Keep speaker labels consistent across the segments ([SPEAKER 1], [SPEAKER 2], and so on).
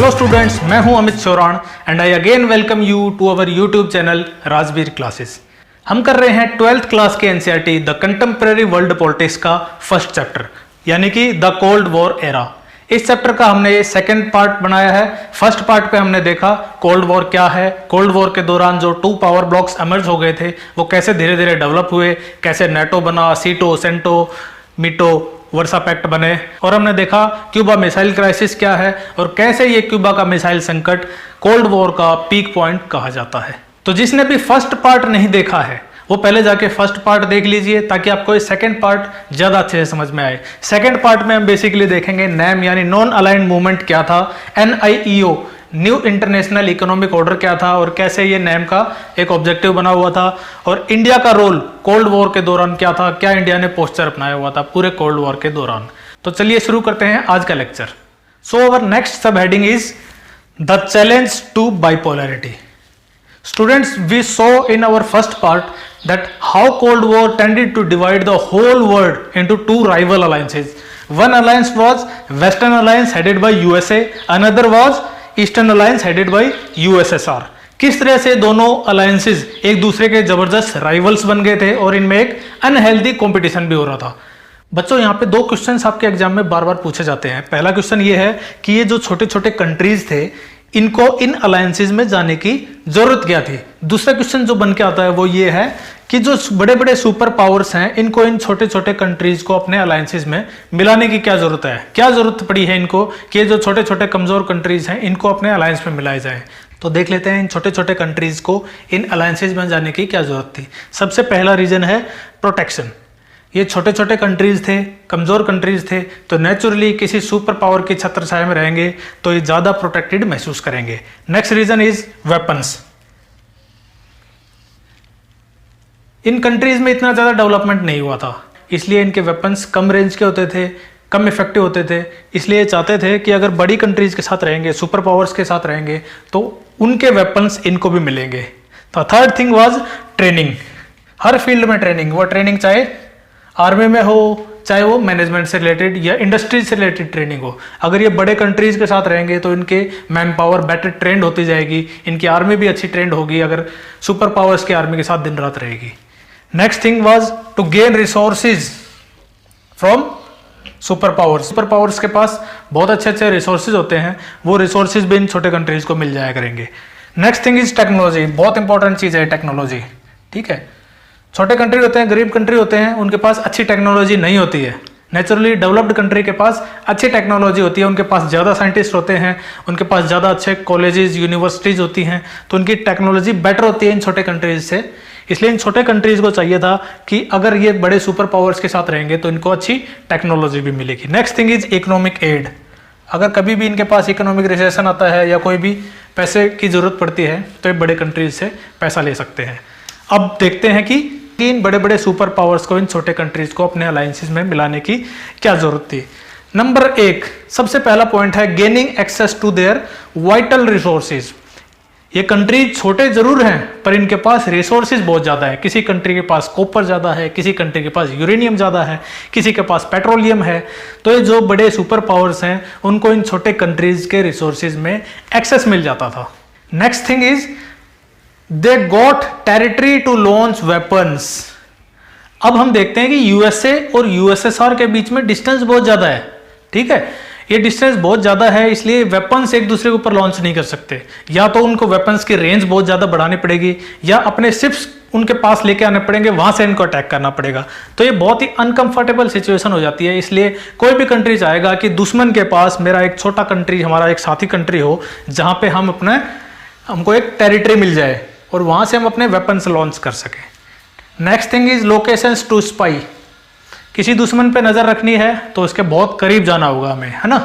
[SPEAKER 1] Hello students, मैं हूं Amit Chauran and I again welcome you to our YouTube channel Rajveer classes. हम कर रहे हैं 12th क्लास के NCERT the contemporary world politics का फर्स्ट चैप्टर यानी कि द कोल्ड वॉर एरा। इस चैप्टर का हमने सेकंड पार्ट बनाया है। फर्स्ट पार्ट पे हमने देखा कोल्ड वॉर क्या है, कोल्ड वॉर के दौरान जो 2 पावर ब्लॉक्स एमर्ज हो गए थे वो कैसे धीरे धीरे डेवलप हुए, कैसे नेटो बना, सीटो, सेंटो, मीटो, वर्सा पैक्ट बने, और हमने देखा क्यूबा मिसाइल क्राइसिस क्या है और कैसे ये क्यूबा का मिसाइल संकट कोल्ड वॉर का पीक पॉइंट कहा जाता है। तो जिसने भी फर्स्ट पार्ट नहीं देखा है वो पहले जाके फर्स्ट पार्ट देख लीजिए ताकि आपको ये सेकंड पार्ट ज्यादा अच्छे से समझ में आए। सेकंड पार्ट में हम बेसिकली देखेंगे नैम यानी नॉन अलाइंड मूवमेंट क्या था, NIEO new international economic order क्या था और कैसे ये नैम का एक ऑब्जेक्टिव बना हुआ था, और इंडिया का रोल कोल्ड वॉर के दौरान क्या था, क्या इंडिया ने पोस्चर अपनाया हुआ था पूरे कोल्ड वॉर के दौरान। तो चलिए शुरू करते हैं आज का lecture. So our next sub heading is the challenge to bipolarity. Students, we saw in our first part that how Cold War tended to divide the whole world into 2 rival alliances. One alliance was Western Alliance headed by USA, another was Eastern Alliance headed by USSR. किस तरह से दोनों alliances एक दूसरे के जबरदस्त rivals बन गए थे और इनमें एक अनहेल्दी कंपटीशन भी हो रहा था। बच्चों, यहाँ पे 2 क्वेश्चंस आपके एग्जाम में बार बार पूछे जाते हैं। पहला क्वेश्चन ये है कि ये जो छोटे छोटे कंट्रीज थे इनको इन अलायंसेज में जाने की जरूरत क्या थी। दूसरा क्वेश्चन जो बन के आता है वो ये है कि जो बड़े बड़े सुपर पावर्स हैं इनको इन छोटे छोटे कंट्रीज को अपने अलायंसेज में मिलाने की क्या जरूरत है, क्या जरूरत पड़ी है इनको कि जो छोटे छोटे कमजोर कंट्रीज हैं इनको अपने अलायंस में मिलाए जाए। तो देख लेते हैं इन छोटे छोटे कंट्रीज को इन अलायंसेज में जाने की क्या जरूरत थी। सबसे पहला रीजन है प्रोटेक्शन। ये छोटे छोटे कंट्रीज थे, कमजोर कंट्रीज थे, तो नेचुरली किसी सुपर पावर की छत्र छाया में रहेंगे तो ये ज्यादा प्रोटेक्टेड महसूस करेंगे। Next reason is weapons. इन कंट्रीज में इतना ज्यादा डेवलपमेंट नहीं हुआ था, इसलिए इनके वेपन्स कम रेंज के होते थे, कम इफेक्टिव होते थे। इसलिए ये चाहते थे कि अगर बड़ी कंट्रीज के साथ रहेंगे, सुपर पावर्स के साथ रहेंगे तो उनके वेपन्स इनको भी मिलेंगे। तो third thing was training. Her field में ट्रेनिंग, वो ट्रेनिंग चाहे आर्मी में हो, चाहे वो मैनेजमेंट से रिलेटेड या इंडस्ट्री से रिलेटेड ट्रेनिंग हो। अगर ये बड़े कंट्रीज के साथ रहेंगे तो इनके मैन पावर बेटर ट्रेंड होती जाएगी, इनकी आर्मी भी अच्छी ट्रेंड होगी अगर सुपर पावर्स की आर्मी के साथ दिन रात रहेगी। Next thing was to gain resources from super powers. Super powers के पास बहुत अच्छे अच्छे रिसोर्सेज होते हैं, वो रिसोर्सेज भी इन छोटे कंट्रीज को मिल जाया करेंगे। Next thing is technology. बहुत इंपॉर्टेंट चीज है टेक्नोलॉजी, ठीक है। छोटे कंट्री होते हैं, गरीब कंट्री होते हैं, उनके पास अच्छी टेक्नोलॉजी नहीं होती है। नेचुरली डेवलप्ड कंट्री के पास अच्छी टेक्नोलॉजी होती है, उनके पास ज़्यादा साइंटिस्ट होते हैं, उनके पास ज़्यादा अच्छे कॉलेजेस, यूनिवर्सिटीज़ होती हैं, तो उनकी टेक्नोलॉजी बेटर होती है इन छोटे कंट्रीज से। इसलिए इन छोटे कंट्रीज को चाहिए था कि अगर ये बड़े सुपर पावर्स के साथ रहेंगे तो इनको अच्छी टेक्नोलॉजी भी मिलेगी। Next thing is economic aid. अगर कभी भी इनके पास इकोनॉमिक रिसेशन आता है या कोई भी पैसे की जरूरत पड़ती है तो ये बड़े कंट्रीज से पैसा ले सकते हैं। अब देखते हैं कि इन बड़े बड़े सुपर पावर्स को इन छोटे कंट्रीज को अपने अलायंसेस में मिलाने की क्या जरूरत थी। नंबर 1 सबसे पहला पॉइंट है gaining access to their vital resources. ये कंट्री छोटे जरूर हैं पर इनके पास रिसोर्सेज बहुत ज्यादा है। किसी कंट्री के पास कॉपर ज्यादा है, किसी कंट्री के पास यूरेनियम ज्यादा है, किसी के पास पेट्रोलियम है। तो ये जो बड़े सुपर पावर्स हैं उनको इन छोटे कंट्रीज के रिसोर्सेज में एक्सेस मिल जाता था। Next thing is they got territory to launch weapons. अब हम देखते हैं कि यूएसए और यूएसएसआर के बीच में डिस्टेंस बहुत ज्यादा है, ठीक है। ये डिस्टेंस बहुत ज्यादा है इसलिए वेपन्स एक दूसरे के ऊपर लॉन्च नहीं कर सकते। या तो उनको वेपन्स की रेंज बहुत ज्यादा बढ़ानी पड़ेगी या अपने शिप्स उनके पास लेके आने पड़ेंगे, वहां से इनको अटैक करना पड़ेगा। तो ये बहुत ही अनकंफर्टेबल सिचुएशन हो जाती है। इसलिए कोई भी कंट्री चाहेगा कि दुश्मन के पास मेरा एक छोटा कंट्री, हमारा एक साथी कंट्री हो जहां पे हमको एक टेरिटरी मिल जाए और वहां से हम अपने वेपन्स लॉन्च कर सकें। Next thing is locations to spy. किसी दुश्मन पे नजर रखनी है तो उसके बहुत करीब जाना होगा हमें, है ना।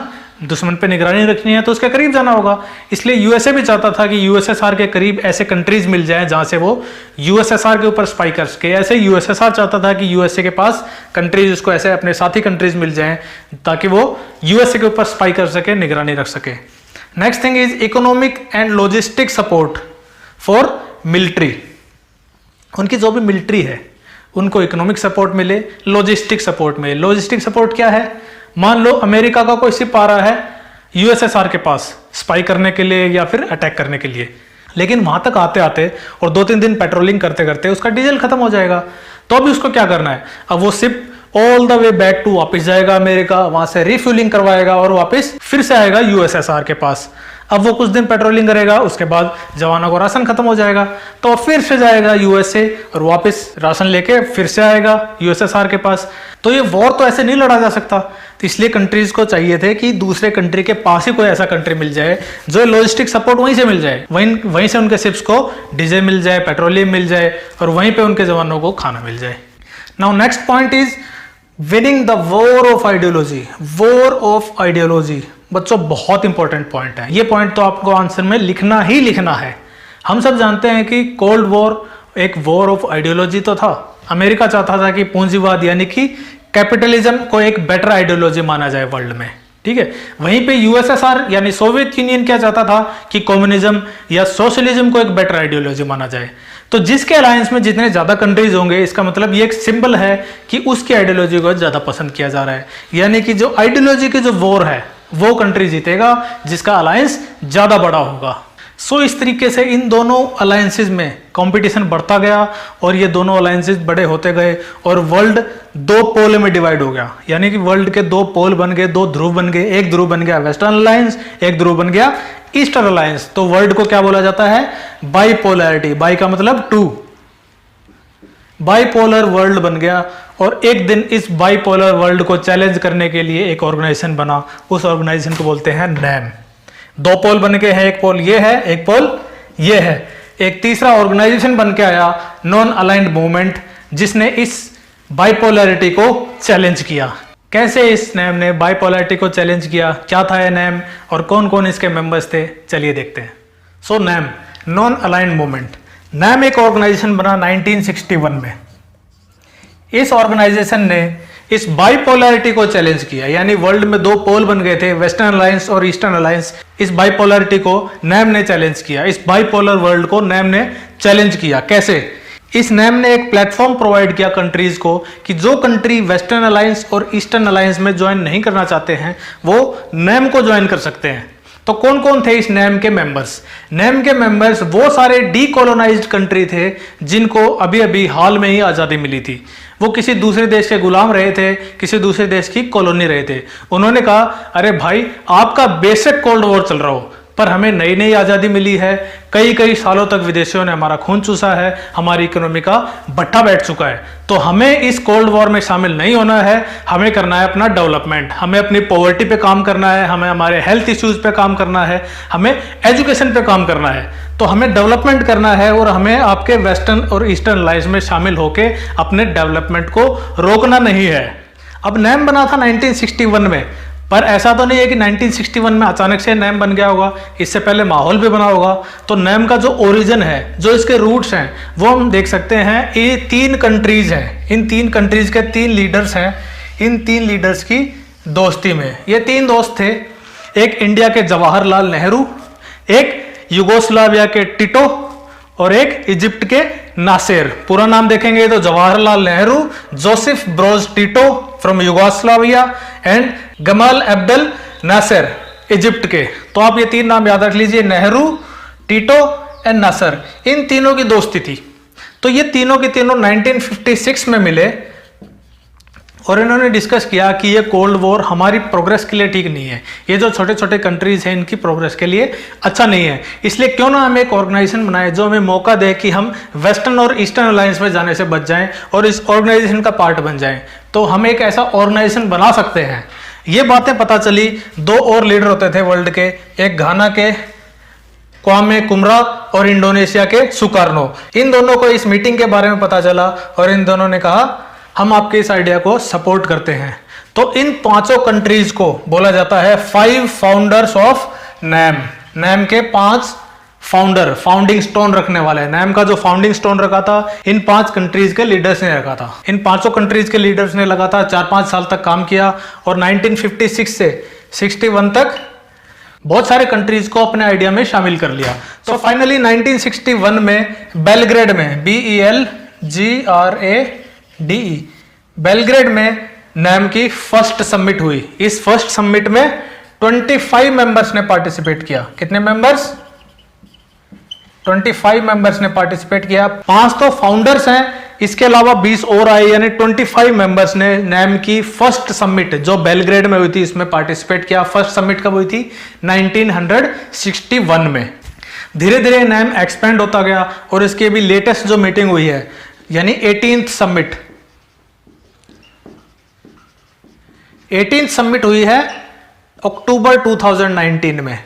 [SPEAKER 1] दुश्मन पे निगरानी रखनी है तो उसके करीब जाना होगा। इसलिए यूएसए भी चाहता था कि यूएसएसआर के करीब ऐसे कंट्रीज मिल जाएं जहां से वो यूएसएसआर के ऊपर स्पाई कर सके। ऐसे यूएसएसआर चाहता था कि यूएसए के पास कंट्रीज, उसको ऐसे अपने साथी कंट्रीज मिल जाएं ताकि वो यूएसए के ऊपर स्पाई कर सके, निगरानी रख सके। Next thing is economic and logistic support for military. उनकी जो भी मिलिट्री है उनको इकोनॉमिक सपोर्ट मिले, लॉजिस्टिक सपोर्ट मिले। लॉजिस्टिक सपोर्ट क्या है? मान लो अमेरिका का कोई शिप आ रहा है यूएसएसआर के पास स्पाई करने के लिए या फिर अटैक करने के लिए। लेकिन वहां तक आते आते और 2-3 दिन पेट्रोलिंग करते करते उसका डीजल खत्म हो जाएगा। तो अभी उसको क्या करना है, अब वो ship all the way back to वापस जाएगा अमेरिका, वहां से रिफ्यूलिंग करवाएगा और वापस फिर से आएगा यूएसएसआर के पास। अब वो कुछ दिन पेट्रोलिंग करेगा, उसके बाद जवानों को राशन खत्म हो जाएगा, तो फिर से जाएगा यूएसए और वापस राशन लेके फिर से आएगा यूएसएसआर के पास। तो ये वॉर तो ऐसे नहीं लड़ा जा सकता। तो इसलिए कंट्रीज को चाहिए थे कि दूसरे कंट्री के पास ही कोई ऐसा कंट्री मिल जाए जो लॉजिस्टिक सपोर्ट वहीं से मिल जाए, वहीं से उनके शिप्स को डीजल मिल जाए, पेट्रोलियम मिल जाए और वहीं पे उनके जवानों को खाना मिल जाए। Now next point is winning the war of ideology. War of ideology बच्चों बहुत इंपॉर्टेंट पॉइंट है। ये पॉइंट तो आपको आंसर में लिखना ही लिखना है। हम सब जानते हैं कि कोल्ड वॉर एक वॉर ऑफ आइडियोलॉजी तो था। अमेरिका चाहता था कि पूंजीवाद यानी कि कैपिटलिज्म को एक बेटर आइडियोलॉजी माना जाए वर्ल्ड में, ठीक है। वहीं पे यूएसएसआर यानी सोवियत यूनियन क्या चाहता था कि कम्युनिज्म या सोशलिज्म को एक बेटर आइडियोलॉजी माना जाए। तो जिसके अलायंस में जितने ज्यादा कंट्रीज होंगे, इसका मतलब ये एक सिंबल है कि उसकी आइडियोलॉजी को ज्यादा पसंद किया जा रहा है। यानी कि जो आइडियोलॉजी की जो वॉर है वो कंट्री जीतेगा जिसका अलायंस ज्यादा बड़ा होगा। सो इस तरीके से इन दोनों अलायंसेज में कंपटीशन बढ़ता गया और ये दोनों अलायंसेज बड़े होते गए और वर्ल्ड 2 पोल में डिवाइड हो गया। यानी कि वर्ल्ड के 2 पोल बन गए, 2 ध्रुव बन गए। एक ध्रुव बन गया वेस्टर्न अलायंस, एक ध्रुव बन गया ईस्टर्न अलायंस। तो वर्ल्ड को क्या बोला जाता है, बाइपोलैरिटी। बाई का मतलब 2, बाइपोलर वर्ल्ड बन गया। और एक दिन इस बाइपोलर वर्ल्ड को चैलेंज करने के लिए एक ऑर्गेनाइजेशन बना, उस ऑर्गेनाइजेशन को बोलते हैं नैम। 2 पोल बन के हैं, एक पोल ये है, एक पोल ये है। एक तीसरा ऑर्गेनाइजेशन बन के आया, नॉन अलाइंड मूवमेंट, जिसने इस बाइपोलैरिटी को चैलेंज किया। कैसे इस नैम ने बाइपोलैरिटी को चैलेंज किया, क्या था ये नैम और कौन कौन इसके मेंबर्स थे, चलिए देखते हैं। So NAM, non aligned movement. NAM एक ऑर्गेनाइजेशन बना 1961 में। इस ऑर्गेनाइजेशन ने इस बाइपोलैरिटी को चैलेंज किया। यानी वर्ल्ड में 2 पोल बन गए थे, वेस्टर्न अलायंस और ईस्टर्न अलायंस। इस बाइपोलैरिटी को नैम ने चैलेंज किया, इस बाइपोलर वर्ल्ड को नैम ने चैलेंज किया। कैसे? इस नैम ने एक प्लेटफॉर्म प्रोवाइड किया कंट्रीज को कि जो कंट्री वेस्टर्न अलायंस और ईस्टर्न अलायंस में ज्वाइन नहीं करना चाहते हैं वो नैम को ज्वाइन कर सकते हैं। तो कौन कौन थे इस नैम के मेंबर्स? नैम के मेंबर्स वो सारे डीकोलोनाइज्ड कंट्री थे जिनको अभी अभी हाल में ही आज़ादी मिली थी। वो किसी दूसरे देश के गुलाम रहे थे, किसी दूसरे देश की कॉलोनी रहे थे। उन्होंने कहा अरे भाई आपका बेशक कोल्ड वॉर चल रहा हो पर हमें नई नई आज़ादी मिली है, कई सालों तक विदेशियों ने हमारा खून चूसा है, हमारी इकोनॉमी का भट्ठा बैठ चुका है, तो हमें इस कोल्ड वॉर में शामिल नहीं होना है। हमें करना है अपना डेवलपमेंट, हमें अपनी पॉवर्टी पे काम करना है, हमें हमारे हेल्थ इश्यूज पे काम करना है, हमें एजुकेशन पे काम करना है। तो हमें डेवलपमेंट करना है और हमें आपके वेस्टर्न और ईस्टर्न अलायंस में शामिल होकर अपने डेवलपमेंट को रोकना नहीं है। अब नैम बना था 1961 में, पर ऐसा तो नहीं है कि 1961 में अचानक से नैम बन गया होगा, इससे पहले माहौल भी बना होगा। तो नैम का जो ओरिजिन है, जो इसके रूट्स हैं, वो हम देख सकते हैं। ये 3 कंट्रीज हैं, इन 3 कंट्रीज के 3 लीडर्स हैं। इन 3 लीडर्स की दोस्ती में ये 3 दोस्त थे, एक इंडिया के जवाहरलाल नेहरू, एक युगोस्लाविया के टिटो और एक इजिप्ट के नासिर। पूरा नाम देखेंगे तो Jawaharlal Nehru, Joseph Broz Tito from Yugoslavia and Gamal Abdel Nasser Egypt के। तो आप ये 3 नाम याद रख लीजिए, नेहरू, टिटो एंड नासिर। इन तीनों की दोस्ती थी। तो ये तीनों के तीनों 1956 में मिले और इन्होंने डिस्कस किया कि ये कोल्ड वॉर हमारी प्रोग्रेस के लिए ठीक नहीं है, ये जो छोटे छोटे कंट्रीज हैं इनकी प्रोग्रेस के लिए अच्छा नहीं है। इसलिए क्यों ना हम एक ऑर्गेनाइजेशन बनाए जो हमें मौका दे कि हम वेस्टर्न और ईस्टर्न अलायंस में जाने से बच जाएं और इस ऑर्गेनाइजेशन का पार्ट बन जाएं। तो हम एक ऐसा ऑर्गेनाइजेशन बना सकते हैं। ये बातें पता चली। 2 और लीडर होते थे वर्ल्ड के, एक घाना के क्वामे कुमरा और इंडोनेशिया के सुकार्नो। इन दोनों को इस मीटिंग के बारे में पता चला और इन दोनों ने कहा हम आपके इस आइडिया को सपोर्ट करते हैं। तो इन 5 कंट्रीज को बोला जाता है 5 फाउंडर्स ऑफ नैम। नैम के 5 फाउंडर, फाउंडिंग स्टोन रखने वाले। नैम का जो फाउंडिंग स्टोन रखा था इन 5 कंट्रीज के लीडर्स ने रखा था। इन 5 कंट्रीज के लीडर्स ने लगातार 4-5 साल तक काम किया और 1956 से 61 तक बहुत सारे कंट्रीज को अपने आइडिया में शामिल कर लिया। तो फाइनली 1961 में बेलग्रेड में, BELGRADE, बेलग्रेड में नैम की फर्स्ट समिट हुई। इस फर्स्ट समिट में 25 मेंबर्स ने पार्टिसिपेट किया। कितने मेंबर्स? 25 मेंबर्स ने पार्टिसिपेट किया। 5 तो फाउंडर्स हैं, इसके अलावा 20 और आए, यानी 25 मेंबर्स ने नैम की फर्स्ट समिट जो बेलग्रेड में हुई थी इसमें पार्टिसिपेट किया। फर्स्ट समिट कब हुई थी? 1961 में। धीरे धीरे नैम एक्सपेंड होता गया और इसकी अभी लेटेस्ट जो मीटिंग हुई है यानी 18th समिट, 18th समिट हुई है अक्टूबर 2019 में।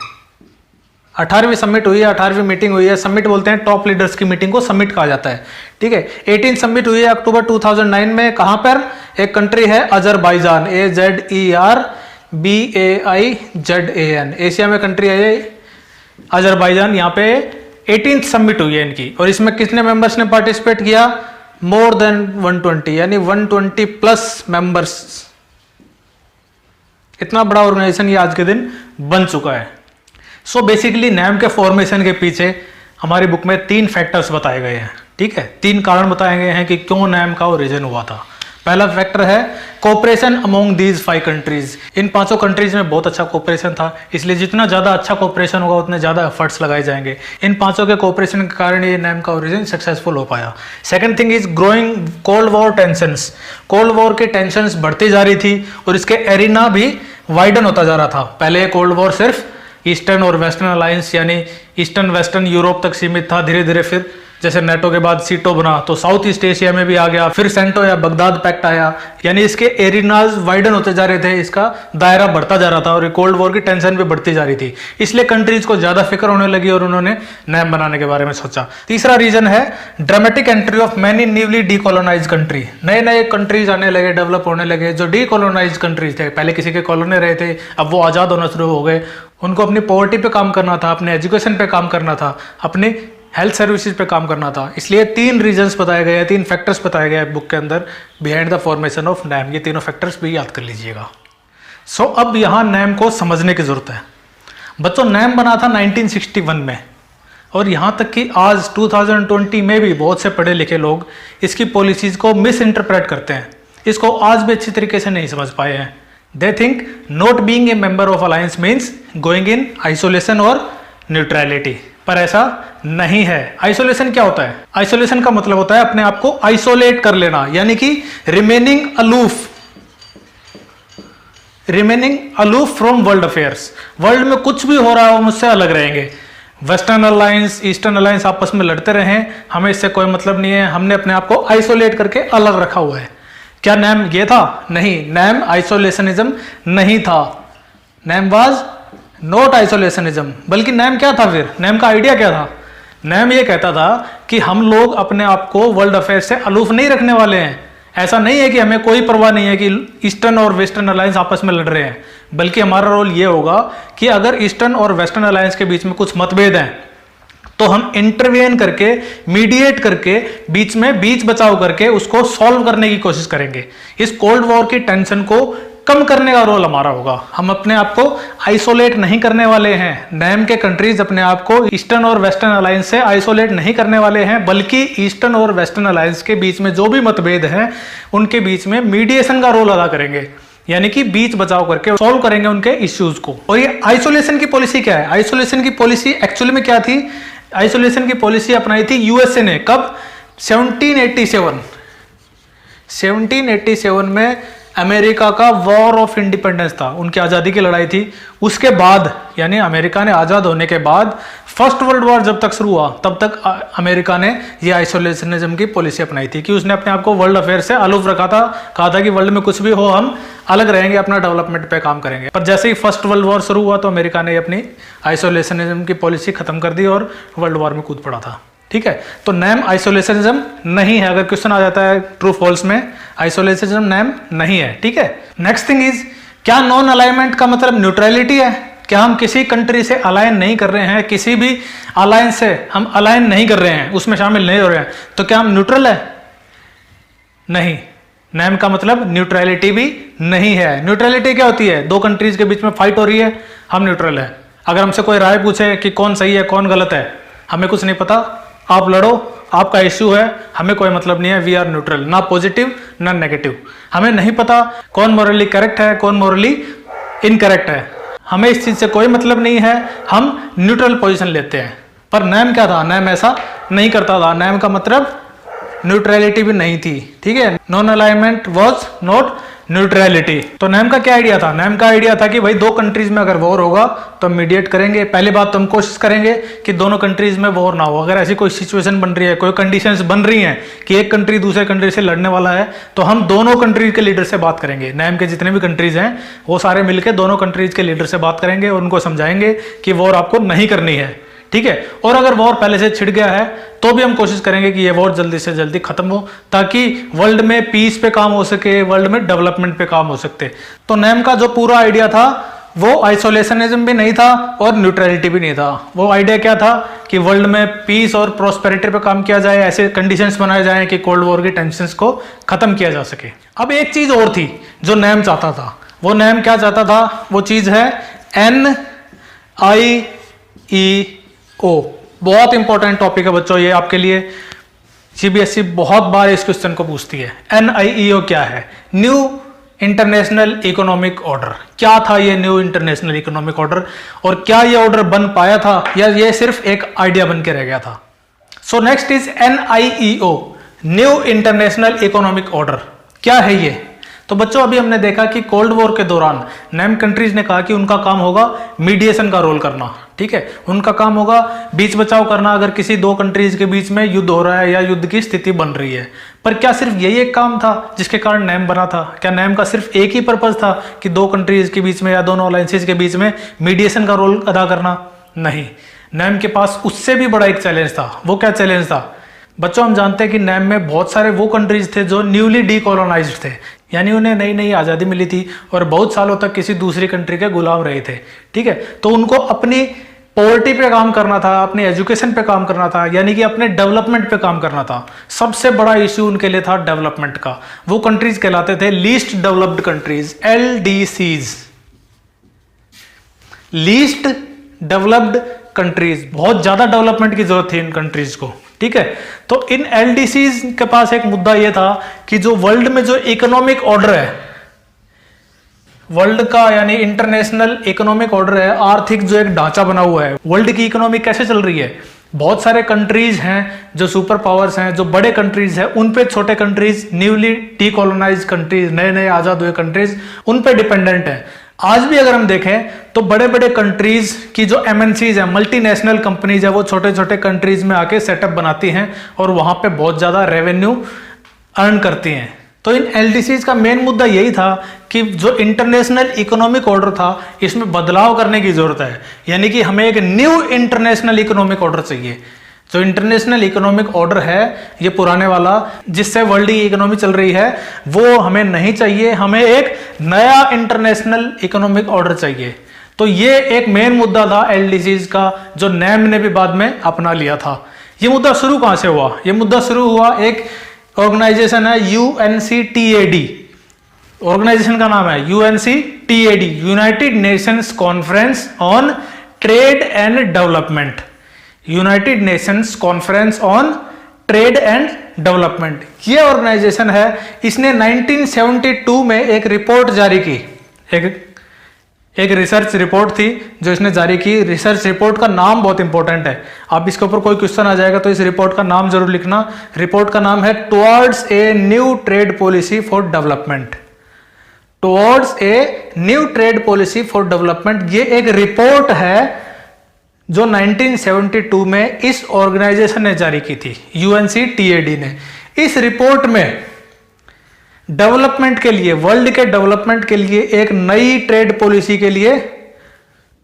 [SPEAKER 1] 18वीं समिट हुई है, 18वीं मीटिंग हुई है। समिट बोलते हैं टॉप लीडर्स की मीटिंग को समिट कहा जाता है, ठीक है। 18 समिट हुई है अक्टूबर 2009 में। कहां पर? एक कंट्री है अजरबैजान, AZERBAIJAN, एशिया में कंट्री है अजरबैजान। यहाँ पे 18th समिट हुई है इनकी, और इसमें कितने मेंबर्स ने पार्टिसिपेट किया? मोर देन 120, यानी 120 प्लस मेंबर्स। इतना बड़ा ऑर्गेनाइजेशन ये आज के दिन बन चुका है। सो बेसिकली नैम के फॉर्मेशन के पीछे हमारी बुक में 3 फैक्टर्स बताए गए हैं, ठीक है। 3 कारण बताए गए हैं कि क्यों नैम का ओरिजिन हुआ था। पहला फैक्टर है cooperation among these 5 countries. In 5 countries में बहुत अच्छा कोऑपरेशन था, इसलिए जितना ज्यादा अच्छा कोऑपरेशन होगा उतने ज्यादा एफर्ट्स लगाए जाएंगे। इन 5 के कोऑपरेशन के कारण ये नैम का ओरिजिन सक्सेसफुल हो पाया। Second thing is growing cold war tensions. Cold war की टेंशंस बढ़ती जा रही थी और इसके एरिना भी वाइडन होता जा रहा था। पहले कोल्ड वॉर सिर्फ ईस्टर्न और वेस्टर्न अलायंस यानी ईस्टर्न वेस्टर्न यूरोप तक सीमित था। धीरे धीरे फिर जैसे नेटो के बाद सीटो बना तो साउथ ईस्ट एशिया में भी आ गया, फिर सेंटो या बगदाद पैक्ट आया, यानी इसके एरिनाज वाइडन होते जा रहे थे, इसका दायरा बढ़ता जा रहा था और कोल्ड वॉर की टेंशन भी बढ़ती जा रही थी। इसलिए कंट्रीज को ज्यादा फिक्र होने लगी और उन्होंने नैम बनाने के बारे में सोचा। तीसरा रीजन है dramatic entry of many newly decolonise country. नए नए कंट्रीज आने लगे, डेवलप होने लगे। जो डीकोलोनाइज कंट्रीज थे, पहले किसी के कॉलोनी रहे थे, अब वो आजाद होना शुरू हो गए। उनको अपनी पॉवर्टी पे काम करना था, अपने एजुकेशन पे काम करना था, अपने हेल्थ सर्विसेज पे काम करना था। इसलिए 3 रीजंस बताए गए हैं, 3 फैक्टर्स बताए गए हैं बुक के अंदर behind the formation of NAM. ये तीनों फैक्टर्स भी याद कर लीजिएगा। सो अब यहाँ नैम को समझने की जरूरत है। बच्चों, नैम बना था 1961 में और यहाँ तक कि आज 2020 में भी बहुत से पढ़े लिखे लोग इसकी पॉलिसीज को मिस इंटरप्रेट करते हैं, इसको आज भी अच्छी तरीके से नहीं समझ पाए हैं। They think not being a member of alliance means going in isolation और न्यूट्रलिटी, पर ऐसा नहीं है। आइसोलेशन क्या होता है? आइसोलेशन का मतलब होता है अपने आप को आइसोलेट कर लेना, यानी कि remaining aloof from world affairs. World में कुछ भी हो रहा हो मुझसे अलग रहेंगे। वेस्टर्न अलायंस, ईस्टर्न अलायंस आपस में लड़ते रहे, हमें इससे कोई मतलब नहीं है। हमने अपने आप को आइसोलेट करके अलग रखा हुआ है। क्या नैम ये था? नहीं, नैम आइसोलेशनिज्म नहीं था। NAM was not isolationism. बल्कि नैम क्या था फिर? नैम का आइडिया क्या था? नैम ये कहता था कि हम लोग अपने आप को वर्ल्ड अफेयर से अलूफ नहीं रखने वाले हैं। ऐसा नहीं है कि हमें कोई परवाह नहीं है कि ईस्टर्न और वेस्टर्न अलायंस आपस में लड़ रहे हैं, बल्कि हमारा रोल ये होगा कि अगर ईस्टर्न और वेस्टर्न अलायंस के बीच में कुछ मतभेद हैं तो हम इंटरवेन करके, मीडिएट करके, बीच बचाव करके उसको सॉल्व करने की कोशिश करेंगे। इस कोल्ड वॉर की टेंशन को कम करने का रोल हमारा होगा। हम अपने आप को आइसोलेट नहीं करने वाले हैं। नैम के कंट्रीज अपने आप को ईस्टर्न और वेस्टर्न अलायंस से आइसोलेट नहीं करने वाले हैं, बल्कि ईस्टर्न और वेस्टर्न अलायंस के बीच में जो भी मतभेद हैं उनके बीच में मीडिएशन का रोल अदा करेंगे, यानी कि बीच बचाव करके सॉल्व करेंगे उनके इश्यूज को। और ये आइसोलेशन की पॉलिसी क्या है? आइसोलेशन की पॉलिसी एक्चुअली में क्या थी? आइसोलेशन की पॉलिसी अपनाई थी यूएसए ने। कब? 1787 में अमेरिका का वॉर ऑफ इंडिपेंडेंस था, उनकी आज़ादी की लड़ाई थी। उसके बाद यानी अमेरिका ने आज़ाद होने के बाद फर्स्ट वर्ल्ड वॉर जब तक शुरू हुआ तब तक अमेरिका ने ये आइसोलेशनिज्म की पॉलिसी अपनाई थी कि उसने अपने आप को वर्ल्ड अफेयर से अलूफ रखा था। कहा था कि वर्ल्ड में कुछ भी हो हम अलग रहेंगे, अपना डेवलपमेंट पे काम करेंगे। पर जैसे ही फर्स्ट वर्ल्ड वॉर शुरू हुआ तो अमेरिका ने अपनी आइसोलेशनिज्म की पॉलिसी खत्म कर दी और वर्ल्ड वॉर में कूद पड़ा था। ठीक है, तो नैम आइसोलेशनिज्म नहीं है। अगर क्वेश्चन आ जाता है ट्रू फॉल्स में, आइसोलेशनिज्म नैम नहीं है। ठीक है, नेक्स्ट थिंग इज, क्या नॉन अलाइनमेंट का मतलब न्यूट्रलिटी है? क्या हम किसी कंट्री से अलाइन नहीं कर रहे हैं, किसी भी अलायंस से हम अलाइन नहीं कर रहे हैं, उसमें शामिल नहीं हो रहे हैं, तो क्या हम न्यूट्रल है? नहीं, नैम का मतलब न्यूट्रलिटी भी नहीं है। न्यूट्रलिटी क्या होती है? दो कंट्रीज के बीच में फाइट हो रही है, हम न्यूट्रल है। अगर हमसे कोई राय पूछे कि कौन सही है कौन गलत है, हमें कुछ नहीं पता, आप लड़ो, आपका इश्यू है, हमें कोई मतलब नहीं है, वी आर न्यूट्रल, ना पॉजिटिव ना नेगेटिव। हमें नहीं पता कौन मोरली करेक्ट है कौन मोरली इनकरेक्ट है, हमें इस चीज से कोई मतलब नहीं है, हम न्यूट्रल पोजीशन लेते हैं। पर नैम क्या था, नैम ऐसा नहीं करता था। नैम का मतलब न्यूट्रलिटी भी नहीं थी, ठीक है, non alignment was not neutrality. तो नैम का क्या आइडिया था, नैम का आइडिया था कि भाई दो कंट्रीज में अगर वॉर होगा तो हम मीडिएट करेंगे। पहली बात तो हम कोशिश करेंगे कि दोनों कंट्रीज में वॉर ना हो। अगर ऐसी कोई सिचुएशन बन रही है, कोई कंडीशंस बन रही हैं कि एक कंट्री दूसरे कंट्री से लड़ने वाला है, तो हम दोनों कंट्रीज के लीडर से बात करेंगे। नैम के जितने भी कंट्रीज हैं वो सारे मिलकर दोनों कंट्रीज के लीडर से बात करेंगे और उनको समझाएंगे कि वॉर आपको नहीं करनी है, ठीक है। और अगर वॉर पहले से छिड़ गया है तो भी हम कोशिश करेंगे कि ये वॉर जल्दी से जल्दी खत्म हो, ताकि वर्ल्ड में पीस पे काम हो सके, वर्ल्ड में डेवलपमेंट पे काम हो सकते। तो नैम का जो पूरा आइडिया था वो आइसोलेशनिज्म भी नहीं था और न्यूट्रलिटी भी नहीं था। वो आइडिया क्या था कि वर्ल्ड में पीस और प्रोस्पेरिटी पे काम किया जाए, ऐसे कंडीशंस बनाए जाए कि कोल्ड वॉर की टेंशंस को खत्म किया जा सके। अब एक चीज और थी जो नैम चाहता था। वो नैम क्या चाहता था, वो चीज है NIEO। बहुत इंपॉर्टेंट टॉपिक है बच्चों ये आपके लिए, सीबीएसई बहुत बार इस क्वेश्चन को पूछती है। NIEO क्या है, न्यू इंटरनेशनल इकोनॉमिक ऑर्डर। क्या था ये न्यू इंटरनेशनल इकोनॉमिक ऑर्डर, और क्या ये ऑर्डर बन पाया था या ये सिर्फ एक आइडिया बन के रह गया था। So next is NIEO, new international economic order. क्या है ये, तो बच्चों अभी हमने देखा कि कोल्ड वॉर के दौरान नैम कंट्रीज ने कहा कि उनका काम होगा मीडिएशन का रोल करना, ठीक है, उनका काम होगा बीच बचाव करना अगर किसी दो कंट्रीज के बीच में युद्ध हो रहा है या युद्ध की स्थिति बन रही है। पर क्या सिर्फ यही एक काम था जिसके कारण नैम बना था? क्या नैम का सिर्फ एक ही पर्पज था कि दो कंट्रीज के बीच में या दोनों अलायंसेज के बीच में मीडिएशन का रोल अदा करना? नहीं, नैम के पास उससे भी बड़ा एक चैलेंज था। वो क्या चैलेंज था बच्चों? हम जानते हैं कि नैम में बहुत सारे वो कंट्रीज थे जो न्यूली डीकोलोनाइज्ड थे, यानी उन्हें नई नई आज़ादी मिली थी और बहुत सालों तक किसी दूसरी कंट्री के गुलाम रहे थे, ठीक है। तो उनको अपनी पॉवर्टी पे काम करना था, अपनी एजुकेशन पे काम करना था, यानी कि अपने डेवलपमेंट पे काम करना था। सबसे बड़ा इश्यू उनके लिए था डेवलपमेंट का। वो कंट्रीज कहलाते थे least developed countries, LDCs, least developed countries. बहुत ज्यादा डेवलपमेंट की जरूरत थी इन कंट्रीज को, ठीक है। तो इन LDCs के पास एक मुद्दा यह था कि जो वर्ल्ड में जो इकोनॉमिक ऑर्डर है, वर्ल्ड का यानी इंटरनेशनल इकोनॉमिक ऑर्डर है, आर्थिक जो एक ढांचा बना हुआ है, वर्ल्ड की इकोनॉमी कैसे चल रही है। बहुत सारे कंट्रीज हैं जो सुपर पावर्स हैं, जो बड़े कंट्रीज हैं, उन पे छोटे कंट्रीज, न्यूली डीकोलोनाइज्ड कंट्रीज, नए नए आजाद हुए कंट्रीज, उन पे डिपेंडेंट है। आज भी अगर हम देखें तो बड़े बड़े कंट्रीज की जो MNCs है, मल्टीनेशनल कंपनीज है, वो छोटे छोटे कंट्रीज में आके सेटअप बनाती हैं और वहां पे बहुत ज्यादा रेवेन्यू अर्न करती हैं। तो इन LDCs का मेन मुद्दा यही था कि जो इंटरनेशनल इकोनॉमिक ऑर्डर था इसमें बदलाव करने की जरूरत है, यानी कि हमें एक न्यू इंटरनेशनल इकोनॉमिक ऑर्डर चाहिए। जो इंटरनेशनल इकोनॉमिक ऑर्डर है ये पुराने वाला जिससे वर्ल्ड की इकोनॉमी चल रही है वो हमें नहीं चाहिए, हमें एक नया इंटरनेशनल इकोनॉमिक ऑर्डर चाहिए। तो ये एक मेन मुद्दा था LDCs का, जो नैम ने भी बाद में अपना लिया था। ये मुद्दा शुरू कहां से हुआ? ये मुद्दा शुरू हुआ, एक ऑर्गेनाइजेशन है UNCTAD, ऑर्गेनाइजेशन का नाम है UNCTAD, United Nations conference on trade and development, United Nations conference on trade and development. ये ऑर्गेनाइजेशन है, इसने 1972 में एक रिपोर्ट जारी की, एक रिसर्च रिपोर्ट थी जो इसने जारी की। रिसर्च रिपोर्ट का नाम बहुत इंपॉर्टेंट है, आप इसके ऊपर कोई क्वेश्चन आ जाएगा तो इस रिपोर्ट का नाम जरूर लिखना। रिपोर्ट का नाम है towards a new trade policy for development, towards a new trade policy for development. ये एक रिपोर्ट है जो 1972 में इस ऑर्गेनाइजेशन ने जारी की थी, UNCTAD ने। इस रिपोर्ट में डेवलपमेंट के लिए, वर्ल्ड के डेवलपमेंट के लिए एक नई ट्रेड पॉलिसी के लिए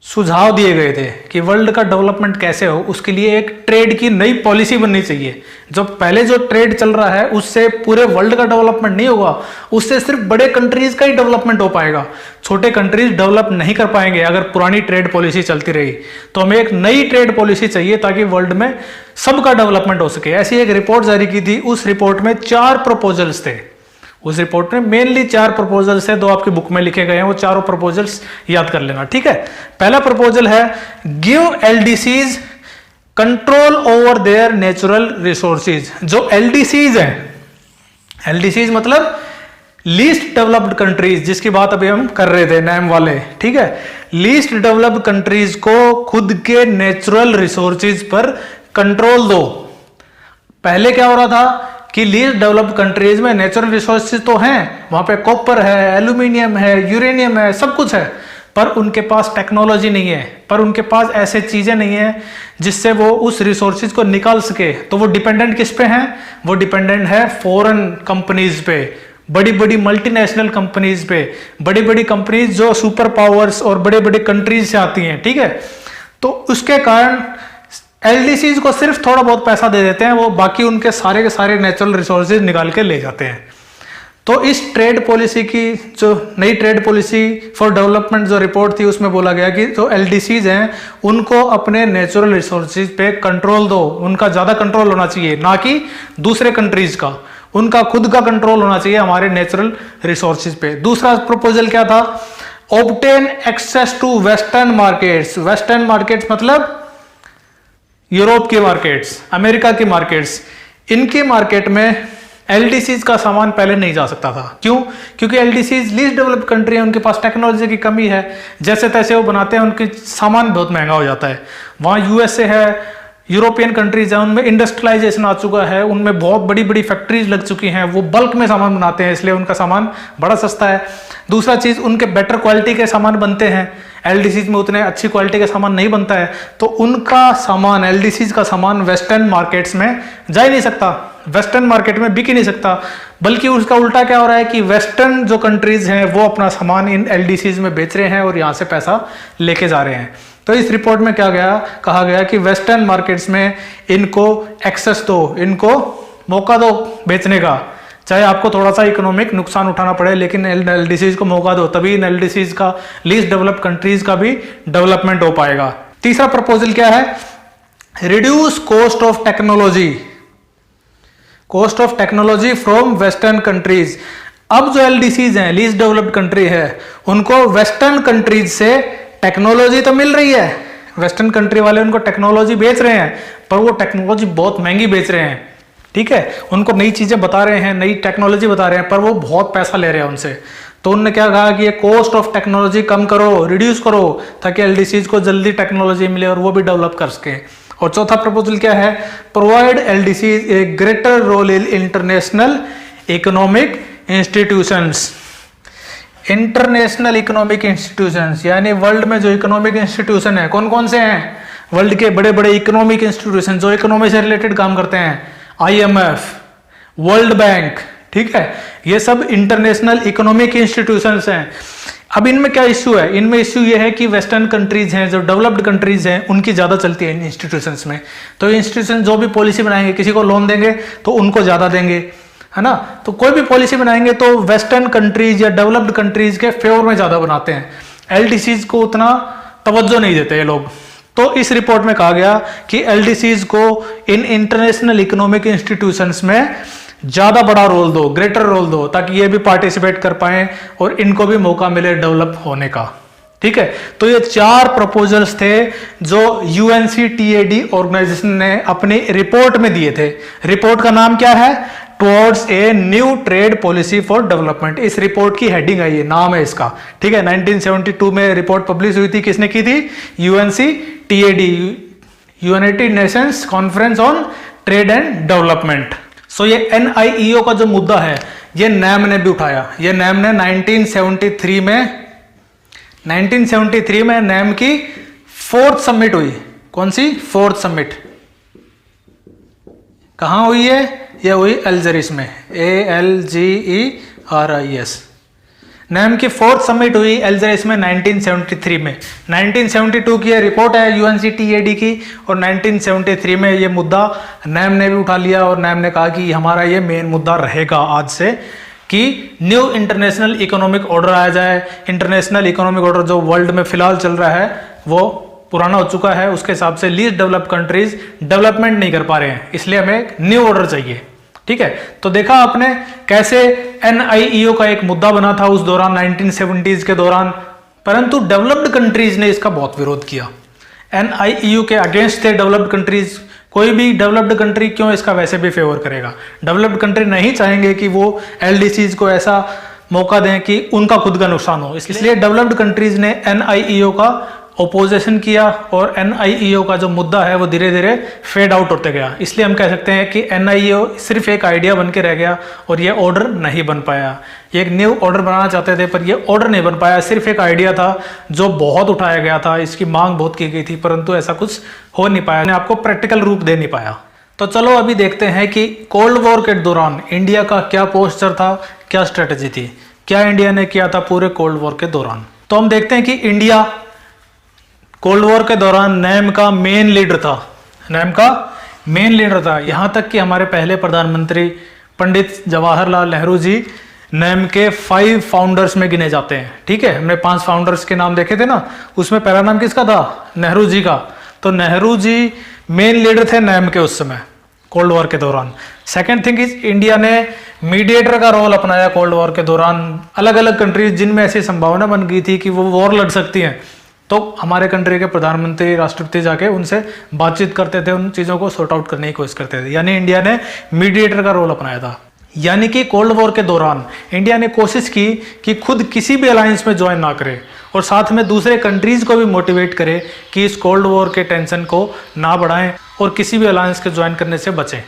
[SPEAKER 1] सुझाव दिए गए थे कि वर्ल्ड का डेवलपमेंट कैसे हो, उसके लिए एक ट्रेड की नई पॉलिसी बननी चाहिए। जो पहले जो ट्रेड चल रहा है उससे पूरे वर्ल्ड का डेवलपमेंट नहीं होगा, उससे सिर्फ बड़े कंट्रीज का ही डेवलपमेंट हो पाएगा, छोटे कंट्रीज डेवलप नहीं कर पाएंगे अगर पुरानी ट्रेड पॉलिसी चलती रही। तो हमें एक नई ट्रेड पॉलिसी चाहिए ताकि वर्ल्ड में सबका डेवलपमेंट हो सके। ऐसी एक रिपोर्ट जारी की थी। उस रिपोर्ट में 4 प्रपोजल्स थे। उस रिपोर्ट में मेनली 4 प्रपोजल्स है, 2 आपकी बुक में लिखे गए हैं, वो चारों प्रपोजल्स याद कर लेना, ठीक है। पहला प्रपोजल है give LDCs control over there natural resources. जो LDCs हैं, LDCs मतलब लीस्ट डेवलप्ड कंट्रीज, जिसकी बात अभी हम कर रहे थे नैम वाले, ठीक है, लीस्ट डेवलप्ड कंट्रीज को खुद के नेचुरल रिसोर्सेज पर कंट्रोल दो। पहले क्या हो रहा था कि लीस्ट डेवलप्ड कंट्रीज में नेचुरल रिसोर्सेज तो हैं, वहां पे कॉपर है, एल्यूमिनियम है, यूरेनियम है, सब कुछ है, पर उनके पास टेक्नोलॉजी नहीं है, पर उनके पास ऐसे चीजें नहीं है जिससे वो उस रिसोर्सेज को निकाल सके। तो वो डिपेंडेंट किस पे हैं? वो डिपेंडेंट है फॉरेन कंपनीज पे, बड़ी बड़ी मल्टीनेशनल कंपनीज पे, बड़ी बड़ी कंपनीज जो सुपर पावर्स और बड़े बड़े कंट्रीज से आती हैं, ठीक है। तो उसके कारण एलडीसीज को सिर्फ थोड़ा बहुत पैसा दे देते हैं, वो बाकी उनके सारे के सारे नेचुरल रिसोर्सेज निकाल के ले जाते हैं। तो इस ट्रेड पॉलिसी की जो नई ट्रेड पॉलिसी फॉर डेवलपमेंट जो रिपोर्ट थी उसमें बोला गया कि जो एलडीसीज हैं उनको अपने नेचुरल रिसोर्सेज पे कंट्रोल दो, उनका ज्यादा कंट्रोल होना चाहिए, ना कि दूसरे कंट्रीज का, उनका खुद का कंट्रोल होना चाहिए हमारे नेचुरल रिसोर्सेज पे। दूसरा प्रपोजल क्या था? Obtain access to western markets. Western markets मतलब यूरोप की मार्केट्स, अमेरिका की मार्केट्स, इनकी मार्केट में एलडीसीज का सामान पहले नहीं जा सकता था। क्यों? क्योंकि एलडीसीज लीस्ट डेवलप्ड कंट्री है, उनके पास टेक्नोलॉजी की कमी है, जैसे तैसे वो बनाते हैं, उनके सामान बहुत महंगा हो जाता है। वहाँ यूएसए है, यूरोपियन कंट्रीज है, उनमें इंडस्ट्रियलाइजेशन आ चुका है, उनमें बहुत बड़ी बड़ी फैक्ट्रीज लग चुकी हैं, वो बल्क में सामान बनाते हैं, इसलिए उनका सामान बड़ा सस्ता है। दूसरा चीज, उनके बेटर क्वालिटी के सामान बनते हैं, एलडीसीज में उतने अच्छी क्वालिटी का सामान नहीं बनता है, तो उनका सामान, एलडीसीज का सामान वेस्टर्न मार्केट्स में जा ही नहीं सकता, वेस्टर्न मार्केट में बिक ही नहीं सकता। बल्कि उसका उल्टा क्या हो रहा है कि वेस्टर्न जो कंट्रीज हैं वो अपना सामान इन एलडीसीज में बेच रहे हैं और यहाँ से पैसा लेके जा रहे हैं। तो इस रिपोर्ट में क्या कहा गया कि वेस्टर्न मार्केट्स में इनको एक्सेस दो, इनको मौका दो बेचने का, चाहे आपको थोड़ा सा इकोनॉमिक नुकसान उठाना पड़े, लेकिन एलडीसीज को मौका दो, तभी इन एलडीसीज का, लीस्ट डेवलप्ड कंट्रीज का भी डेवलपमेंट हो पाएगा। तीसरा प्रपोजल क्या है? Reduce cost of technology, cost of technology from western countries. अब जो एलडीसीज हैं, लीस्ट डेवलप्ड कंट्री है, उनको वेस्टर्न कंट्रीज से टेक्नोलॉजी तो मिल रही है, वेस्टर्न कंट्री वाले उनको टेक्नोलॉजी बेच रहे हैं, पर वो टेक्नोलॉजी बहुत महंगी बेच रहे हैं, ठीक है, उनको नई चीजें बता रहे हैं, नई टेक्नोलॉजी बता रहे हैं, पर वो बहुत पैसा ले रहे हैं उनसे। तो उन्होंने क्या कहा कि ये कॉस्ट ऑफ टेक्नोलॉजी कम करो, रिड्यूस करो, ताकि एलडीसीज को जल्दी टेक्नोलॉजी मिले और वो भी डेवलप कर सके। और चौथा प्रपोजल क्या है? Provide LDCs a greater role in international economic institutions. International economic institutions यानी वर्ल्ड में जो इकोनॉमिक इंस्टीट्यूशन है, कौन कौन से हैं? वर्ल्ड के बड़े बड़े इकोनॉमिक इंस्टीट्यूशन जो इकोनॉमी से रिलेटेड काम करते हैं, आईएमएफ, वर्ल्ड बैंक, ठीक है, ये सब इंटरनेशनल इकोनॉमिक इंस्टीट्यूशंस हैं। अब इनमें क्या इश्यू है? इनमें इश्यू ये है कि वेस्टर्न कंट्रीज हैं, जो डेवलप्ड कंट्रीज हैं, उनकी ज्यादा चलती है इन इंस्टीट्यूशंस में। तो इंस्टीट्यूशन जो भी पॉलिसी बनाएंगे, किसी को लोन देंगे तो उनको ज्यादा देंगे, है ना, तो कोई भी पॉलिसी बनाएंगे तो वेस्टर्न कंट्रीज या डेवलप्ड कंट्रीज के फेवर में ज्यादा बनाते हैं, एलडीसीज को उतना तवज्जो नहीं देते ये लोग। तो इस रिपोर्ट में कहा गया कि एलडीसीज को इन इंटरनेशनल इकोनॉमिक इंस्टीट्यूशंस में ज्यादा बड़ा रोल दो, ग्रेटर रोल दो, ताकि ये भी पार्टिसिपेट कर पाए और इनको भी मौका मिले डेवलप होने का, ठीक है। तो ये 4 प्रपोजल्स थे जो यूएनसीटीएडी ऑर्गेनाइजेशन ने अपनी रिपोर्ट में दिए थे। रिपोर्ट का नाम क्या है? Towards a new trade policy for development. इस रिपोर्ट की हेडिंग है, ये नाम है इसका, ठीक है। 1972 में रिपोर्ट पब्लिश हुई थी, किसने की थी? UNCTAD, United Nations conference on trade and development. So ये एनआईईओ का जो मुद्दा है ये नैम ने भी उठाया। ये नैम ने 1973 में नैम की 4th समिट हुई। कौन सी? 4th summit. कहां हुई है? ये हुई अल्जीरिस में, ALGERIS। नैम की 4th समिट हुई अल्जीरिस में 1973 में। 1972 की ये रिपोर्ट है यूएनसीटीएडी की, और 1973 में ये मुद्दा नैम ने भी उठा लिया, और नैम ने कहा कि हमारा ये मेन मुद्दा रहेगा आज से कि न्यू इंटरनेशनल इकोनॉमिक ऑर्डर आया जाए। इंटरनेशनल इकोनॉमिक ऑर्डर जो वर्ल्ड में फिलहाल चल रहा है वो पुराना हो चुका है, उसके हिसाब से लीस्ट डेवलप्ड कंट्रीज डेवलपमेंट नहीं कर पा रहे हैं, इसलिए हमें एक न्यू ऑर्डर चाहिए, ठीक है। तो देखा आपने कैसे एनआईईओ का एक मुद्दा बना था उस दौरान 1970s के दौरान, परंतु डेवलप्ड कंट्रीज ने इसका बहुत विरोध किया। एनआईईओ के अगेंस्ट थे डेवलप्ड कंट्रीज। कोई भी डेवलप्ड कंट्री क्यों इसका वैसे भी फेवर करेगा? डेवलप्ड कंट्री नहीं चाहेंगे कि वो एलडीसीज को ऐसा मौका दें कि उनका खुद का नुकसान हो। इसलिए डेवलप्ड कंट्रीज ने NIEO का ओपोजिशन किया और NIEO का जो मुद्दा है वो धीरे धीरे फेड आउट होते गया। इसलिए हम कह सकते हैं कि NIEO सिर्फ एक आइडिया बन के रह गया और ये ऑर्डर नहीं बन पाया। ये एक न्यू ऑर्डर बनाना चाहते थे पर ये ऑर्डर नहीं बन पाया, सिर्फ एक आइडिया था जो बहुत उठाया गया था, इसकी मांग बहुत की गई थी, परंतु ऐसा कुछ हो नहीं पाया, आपको प्रैक्टिकल रूप दे नहीं पाया। तो चलो अभी देखते हैं कि कोल्ड वॉर के दौरान इंडिया का क्या पोस्चर था, क्या स्ट्रेटेजी थी, क्या इंडिया ने किया था पूरे कोल्ड वॉर के दौरान। तो हम देखते हैं कि इंडिया कोल्ड वॉर के दौरान नैम का मेन लीडर था, नैम का मेन लीडर था। यहां तक कि हमारे पहले प्रधानमंत्री पंडित जवाहरलाल नेहरू जी नैम के 5 फाउंडर्स में गिने जाते हैं। ठीक है, हमने 5 फाउंडर्स के नाम देखे थे ना, उसमें पहला नाम किसका था? नेहरू जी का। तो नेहरू जी मेन लीडर थे नैम के उस समय कोल्ड वॉर के दौरान। सेकेंड थिंग इज इंडिया ने मीडिएटर का रोल अपनाया कोल्ड वॉर के दौरान। अलग अलग कंट्रीज जिनमें ऐसी संभावना बन गई थी कि वो वॉर लड़ सकती हैं, तो हमारे कंट्री के प्रधानमंत्री राष्ट्रपति जाके उनसे बातचीत करते थे, उन चीज़ों को सॉर्ट आउट करने की कोशिश करते थे। यानी इंडिया ने मीडिएटर का रोल अपनाया था। यानी कि कोल्ड वॉर के दौरान इंडिया ने कोशिश की कि खुद किसी भी अलायंस में ज्वाइन ना करे और साथ में दूसरे कंट्रीज को भी मोटिवेट करे कि इस कोल्ड वॉर के टेंशन को ना बढ़ाएं और किसी भी अलायंस के ज्वाइन करने से बचें।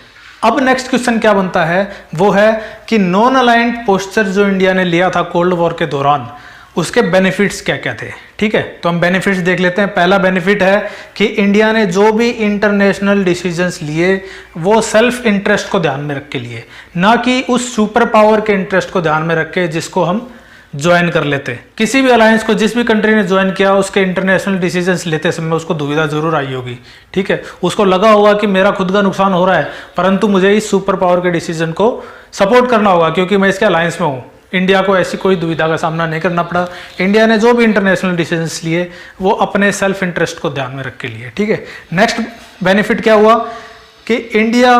[SPEAKER 1] अब नेक्स्ट क्वेश्चन क्या बनता है, वो है कि नॉन अलाइंड पोस्चर जो इंडिया ने लिया था कोल्ड वॉर के दौरान, उसके बेनिफिट्स क्या क्या थे। ठीक है, तो हम बेनिफिट्स देख लेते हैं। पहला बेनिफिट है कि इंडिया ने जो भी इंटरनेशनल डिसीजंस लिए वो सेल्फ इंटरेस्ट को ध्यान में रख के लिए, ना कि उस सुपर पावर के इंटरेस्ट को ध्यान में रख के जिसको हम ज्वाइन कर लेते। किसी भी अलायंस को जिस भी कंट्री ने ज्वाइन किया, उसके इंटरनेशनल डिसीजंस लेते समय उसको दुविधा जरूर आई होगी। ठीक है, उसको लगा होगा कि मेरा खुद का नुकसान हो रहा है, परंतु मुझे इस सुपर पावर के डिसीजन को सपोर्ट करना होगा क्योंकि मैं इसके अलायंस में हूँ। इंडिया को ऐसी कोई दुविधा का सामना नहीं करना पड़ा। इंडिया ने जो भी इंटरनेशनल डिसीजंस लिए वो अपने सेल्फ इंटरेस्ट को ध्यान में रख के लिए। ठीक है, नेक्स्ट बेनिफिट क्या हुआ कि India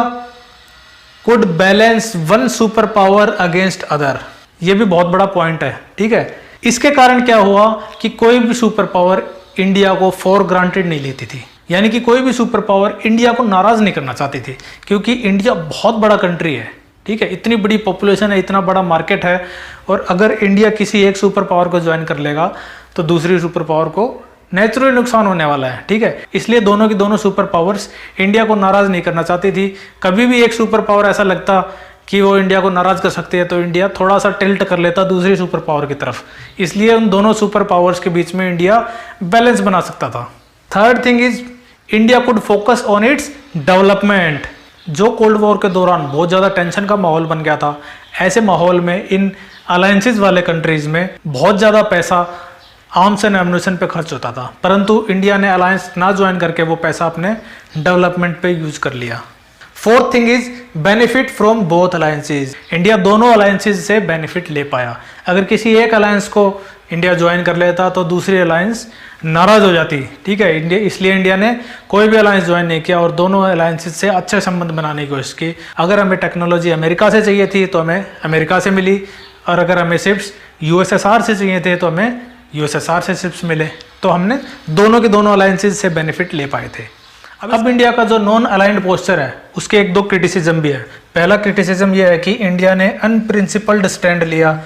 [SPEAKER 1] could balance one super power against other. ये भी बहुत बड़ा पॉइंट है। ठीक है, इसके कारण क्या हुआ कि कोई भी सुपर पावर इंडिया को फॉर ग्रांटेड नहीं लेती थी। यानी कि कोई भी सुपर पावर इंडिया को नाराज नहीं करना चाहती थी क्योंकि इंडिया बहुत बड़ा कंट्री है। ठीक है, इतनी बड़ी पॉपुलेशन है, इतना बड़ा मार्केट है, और अगर इंडिया किसी एक सुपर पावर को ज्वाइन कर लेगा तो दूसरी सुपर पावर को नेचुरली नुकसान होने वाला है। ठीक है, इसलिए दोनों की दोनों सुपर पावर्स इंडिया को नाराज नहीं करना चाहती थी। कभी भी एक सुपर पावर ऐसा लगता कि वो इंडिया को नाराज कर सकती है तो इंडिया थोड़ा सा टिल्ट कर लेता दूसरी सुपर पावर की तरफ। इसलिए उन दोनों सुपर पावर्स के बीच में इंडिया बैलेंस बना सकता था। Third thing is India could focus on its development. जो कोल्ड वॉर के दौरान बहुत ज़्यादा टेंशन का माहौल बन गया था, ऐसे माहौल में इन अलायंसेस वाले कंट्रीज में बहुत ज़्यादा पैसा आर्म्स एंड एम्यूनिशन पे खर्च होता था, परंतु इंडिया ने अलायंस ना ज्वाइन करके वो पैसा अपने डेवलपमेंट पे यूज कर लिया। Fourth thing is benefit from both alliances. India दोनों अलायंसेज से बेनिफिट ले पाया। अगर किसी एक अलायंस को इंडिया ज्वाइन कर लेता तो दूसरी अलायंस नाराज हो जाती। ठीक है, इंडिया इसलिए इंडिया ने कोई भी अलायंस ज्वाइन नहीं किया और दोनों अलायंसेज से अच्छे संबंध बनाने की कोशिश की। अगर हमें टेक्नोलॉजी अमेरिका से चाहिए थी तो हमें अमेरिका से मिली, और अगर हमें शिप्स USSR से चाहिए थे तो हमें USSR से शिप्स मिले। तो हमने दोनों के दोनों अलायंसेज से बेनिफिट ले पाए थे। अब इंडिया का जो नॉन अलाइंड पोस्चर है उसके एक दो क्रिटिसिज्म भी है। पहला क्रिटिसिज्म यह है कि इंडिया ने अनप्रिंसिपल्ड स्टैंड लिया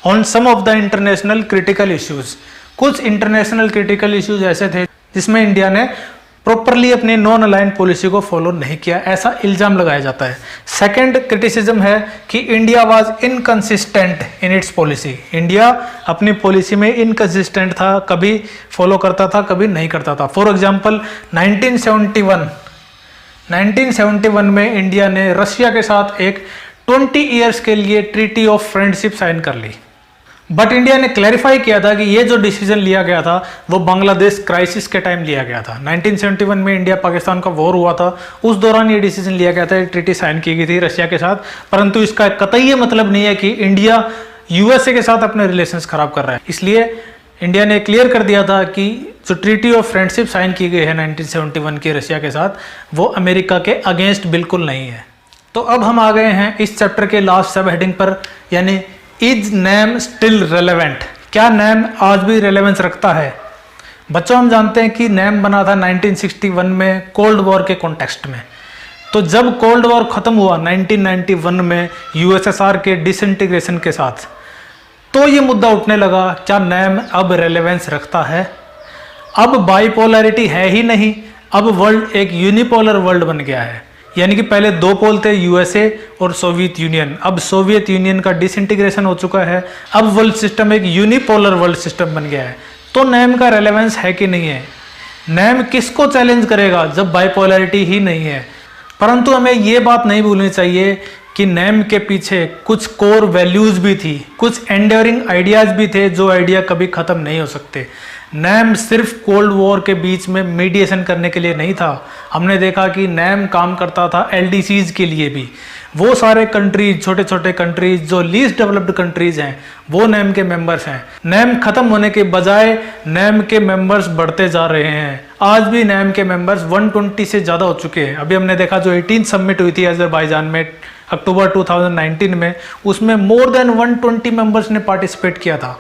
[SPEAKER 1] on some of the international critical issues. कुछ इंटरनेशनल क्रिटिकल इश्यूज ऐसे थे जिसमें इंडिया ने प्रॉपरली अपने नॉन अलाइंड पॉलिसी को फॉलो नहीं किया, ऐसा इल्जाम लगाया जाता है। सेकंड क्रिटिसिज्म है कि India was inconsistent in its policy. India अपनी पॉलिसी में इनकंसिस्टेंट था, कभी फॉलो करता था कभी नहीं करता था। फॉर एग्जांपल 1971 में इंडिया ने रशिया के साथ एक 20 ईयर्स के लिए ट्रीटी ऑफ फ्रेंडशिप साइन कर ली, बट इंडिया ने क्लैरिफाई किया था कि ये जो डिसीजन लिया गया था वो बांग्लादेश क्राइसिस के टाइम लिया गया था। 1971 में इंडिया पाकिस्तान का वॉर हुआ था, उस दौरान ये डिसीजन लिया गया था, ट्रीटी साइन की गई थी रशिया के साथ। परंतु इसका कतई ये मतलब नहीं है कि इंडिया USA के साथ अपने रिलेशंस खराब कर रहा है। इसलिए इंडिया ने क्लियर कर दिया था कि जो ट्रीटी ऑफ फ्रेंडशिप साइन की गई है 1971 की रशिया के साथ, वो अमेरिका के अगेंस्ट बिल्कुल नहीं है। तो अब हम आ गए हैं इस चैप्टर के लास्ट सब हेडिंग पर, यानी इज नैम स्टिल रेलेवेंट। क्या नैम आज भी रेलेवेंस रखता है? बच्चों, हम जानते हैं कि नैम बना था 1961 में कोल्ड वॉर के कॉन्टेक्स्ट में। तो जब कोल्ड वॉर खत्म हुआ 1991 में USSR के डिसइंटीग्रेशन के साथ, तो ये मुद्दा उठने लगा, क्या नैम अब रेलेवेंस रखता है? अब बाइपोलैरिटी है ही नहीं, अब वर्ल्ड एक यूनिपोलर वर्ल्ड बन गया है। यानी कि पहले दो पोल थे, यूएसए और सोवियत यूनियन, अब सोवियत यूनियन का डिसइंटीग्रेशन हो चुका है, अब वर्ल्ड सिस्टम एक यूनिपोलर वर्ल्ड सिस्टम बन गया है। तो नैम का रेलेवेंस है कि नहीं है? नैम किसको चैलेंज करेगा जब बाइपोलैरिटी ही नहीं है? परंतु हमें ये बात नहीं भूलनी चाहिए कि नैम के पीछे कुछ कोर वैल्यूज भी थी, कुछ एंड्योरिंग आइडियाज भी थे, जो आइडिया कभी खत्म नहीं हो सकते। नैम सिर्फ कोल्ड वॉर के बीच में मीडिएशन करने के लिए नहीं था। हमने देखा कि नैम काम करता था एलडीसीज के लिए भी। वो सारे कंट्रीज, छोटे छोटे कंट्रीज जो लीस्ट डेवलप्ड कंट्रीज हैं, वो नैम के मेंबर्स हैं। नैम खत्म होने के बजाय नैम के मेंबर्स बढ़ते जा रहे हैं। आज भी नैम के मेंबर्स 120 से ज़्यादा हो चुके हैं। अभी हमने देखा जो 18 समिट हुई थी अजरबैजान में अक्टूबर 2019 में, उसमें मोर देन 120 मेंबर्स ने पार्टिसिपेट किया था।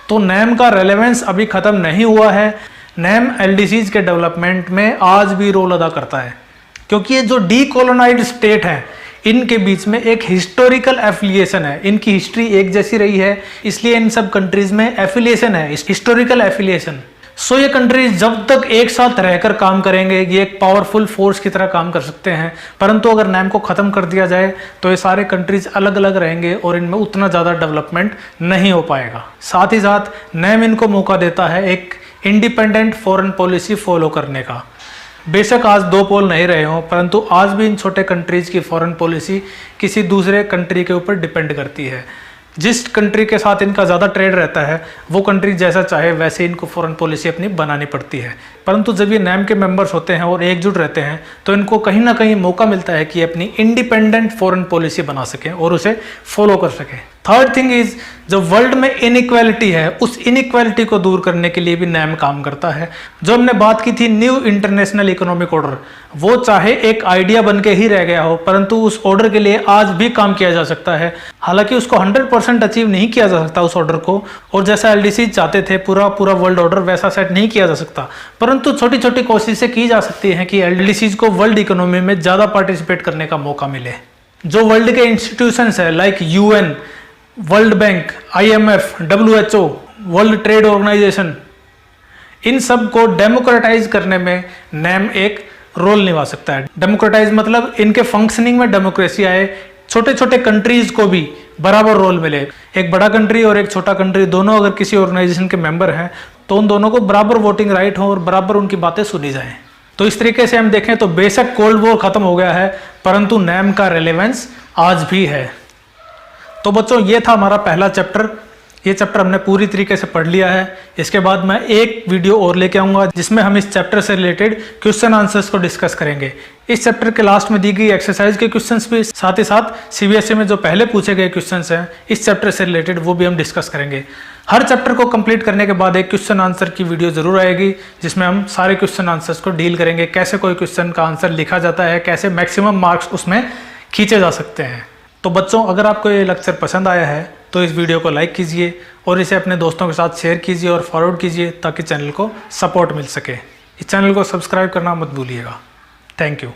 [SPEAKER 1] तो नैम का रेलेवेंस अभी ख़त्म नहीं हुआ है। नैम एलडीसीज के डेवलपमेंट में आज भी रोल अदा करता है, क्योंकि ये जो डीकोलोनाइज्ड स्टेट हैं, इनके बीच में एक हिस्टोरिकल एफिलिएशन है। इनकी हिस्ट्री एक जैसी रही है, इसलिए इन सब कंट्रीज में एफिलिएशन है, हिस्टोरिकल एफिलिएशन। सो ये कंट्रीज जब तक एक साथ रहकर काम करेंगे, ये एक पावरफुल फोर्स की तरह काम कर सकते हैं। परंतु अगर नैम को ख़त्म कर दिया जाए तो ये सारे कंट्रीज अलग अलग रहेंगे और इनमें उतना ज़्यादा डेवलपमेंट नहीं हो पाएगा। साथ ही साथ नैम इनको मौका देता है एक इंडिपेंडेंट फॉरेन पॉलिसी फॉलो करने का। बेशक आज दो पोल नहीं रहे हों, परंतु आज भी इन छोटे कंट्रीज की फॉरेन पॉलिसी किसी दूसरे कंट्री के ऊपर डिपेंड करती है। जिस कंट्री के साथ इनका ज़्यादा ट्रेड रहता है, वो कंट्री जैसा चाहे वैसे इनको फॉरेन पॉलिसी अपनी बनानी पड़ती है। परंतु जब ये नैम के मेंबर्स होते हैं और एकजुट रहते हैं, तो इनको कहीं ना कहीं मौका मिलता है कि अपनी इंडिपेंडेंट फॉरेन पॉलिसी बना सकें और उसे फॉलो कर सकें। थर्ड थिंग इज, जो वर्ल्ड में इनइक्वालिटी है, उस इनइक्वालिटी को दूर करने के लिए भी नैम काम करता है। जो हमने बात की थी न्यू इंटरनेशनल इकोनॉमिक ऑर्डर, वो चाहे एक आइडिया बन के ही रह गया हो, परंतु उस ऑर्डर के लिए आज भी काम किया जा सकता है। हालांकि उसको 100% अचीव नहीं किया जा सकता उस ऑर्डर को, और जैसा एलडीसी चाहते थे पूरा वर्ल्ड ऑर्डर वैसा सेट नहीं किया जा सकता, परंतु छोटी छोटी कोशिशें की जा सकती हैं कि एलडीसीज को वर्ल्ड इकोनॉमी में ज़्यादा पार्टिसिपेट करने का मौका मिले। जो वर्ल्ड के इंस्टीट्यूशंस है like UN, World Bank, IMF, WHO, World Trade Organisation, इन सब को डेमोक्रेटाइज करने में नैम एक रोल निभा सकता है। डेमोक्रेटाइज मतलब इनके फंक्शनिंग में डेमोक्रेसी आए, छोटे छोटे कंट्रीज को भी बराबर रोल मिले। एक बड़ा कंट्री और एक छोटा कंट्री दोनों अगर किसी ऑर्गेनाइजेशन के मेंबर हैं, तो उन दोनों को बराबर वोटिंग राइट हो और बराबर उनकी बातें सुनी जाएं। तो इस तरीके से हम देखें तो बेशक कोल्ड वॉर खत्म हो गया है, परंतु नैम का रेलेवेंस आज भी है। तो बच्चों, ये था हमारा पहला चैप्टर। ये चैप्टर हमने पूरी तरीके से पढ़ लिया है। इसके बाद मैं एक वीडियो और लेके आऊँगा जिसमें हम इस चैप्टर से रिलेटेड क्वेश्चन आंसर्स को डिस्कस करेंगे। इस चैप्टर के लास्ट में दी गई एक्सरसाइज के क्वेश्चंस भी, साथ ही साथ सीबीएसई में जो पहले पूछे गए क्वेश्चंस हैं इस चैप्टर से रिलेटेड, वो भी हम डिस्कस करेंगे। हर चैप्टर को कंप्लीट करने के बाद एक क्वेश्चन आंसर की वीडियो जरूर आएगी, जिसमें हम सारे क्वेश्चन आंसर्स को डील करेंगे, कैसे कोई क्वेश्चन का आंसर लिखा जाता है, कैसे मैक्सिमम मार्क्स उसमें खींचे जा सकते हैं। तो बच्चों, अगर आपको ये लेक्चर पसंद आया है तो इस वीडियो को लाइक कीजिए और इसे अपने दोस्तों के साथ शेयर कीजिए और फॉरवर्ड कीजिए, ताकि चैनल को सपोर्ट मिल सके। इस चैनल को सब्सक्राइब करना मत भूलिएगा। Thank you.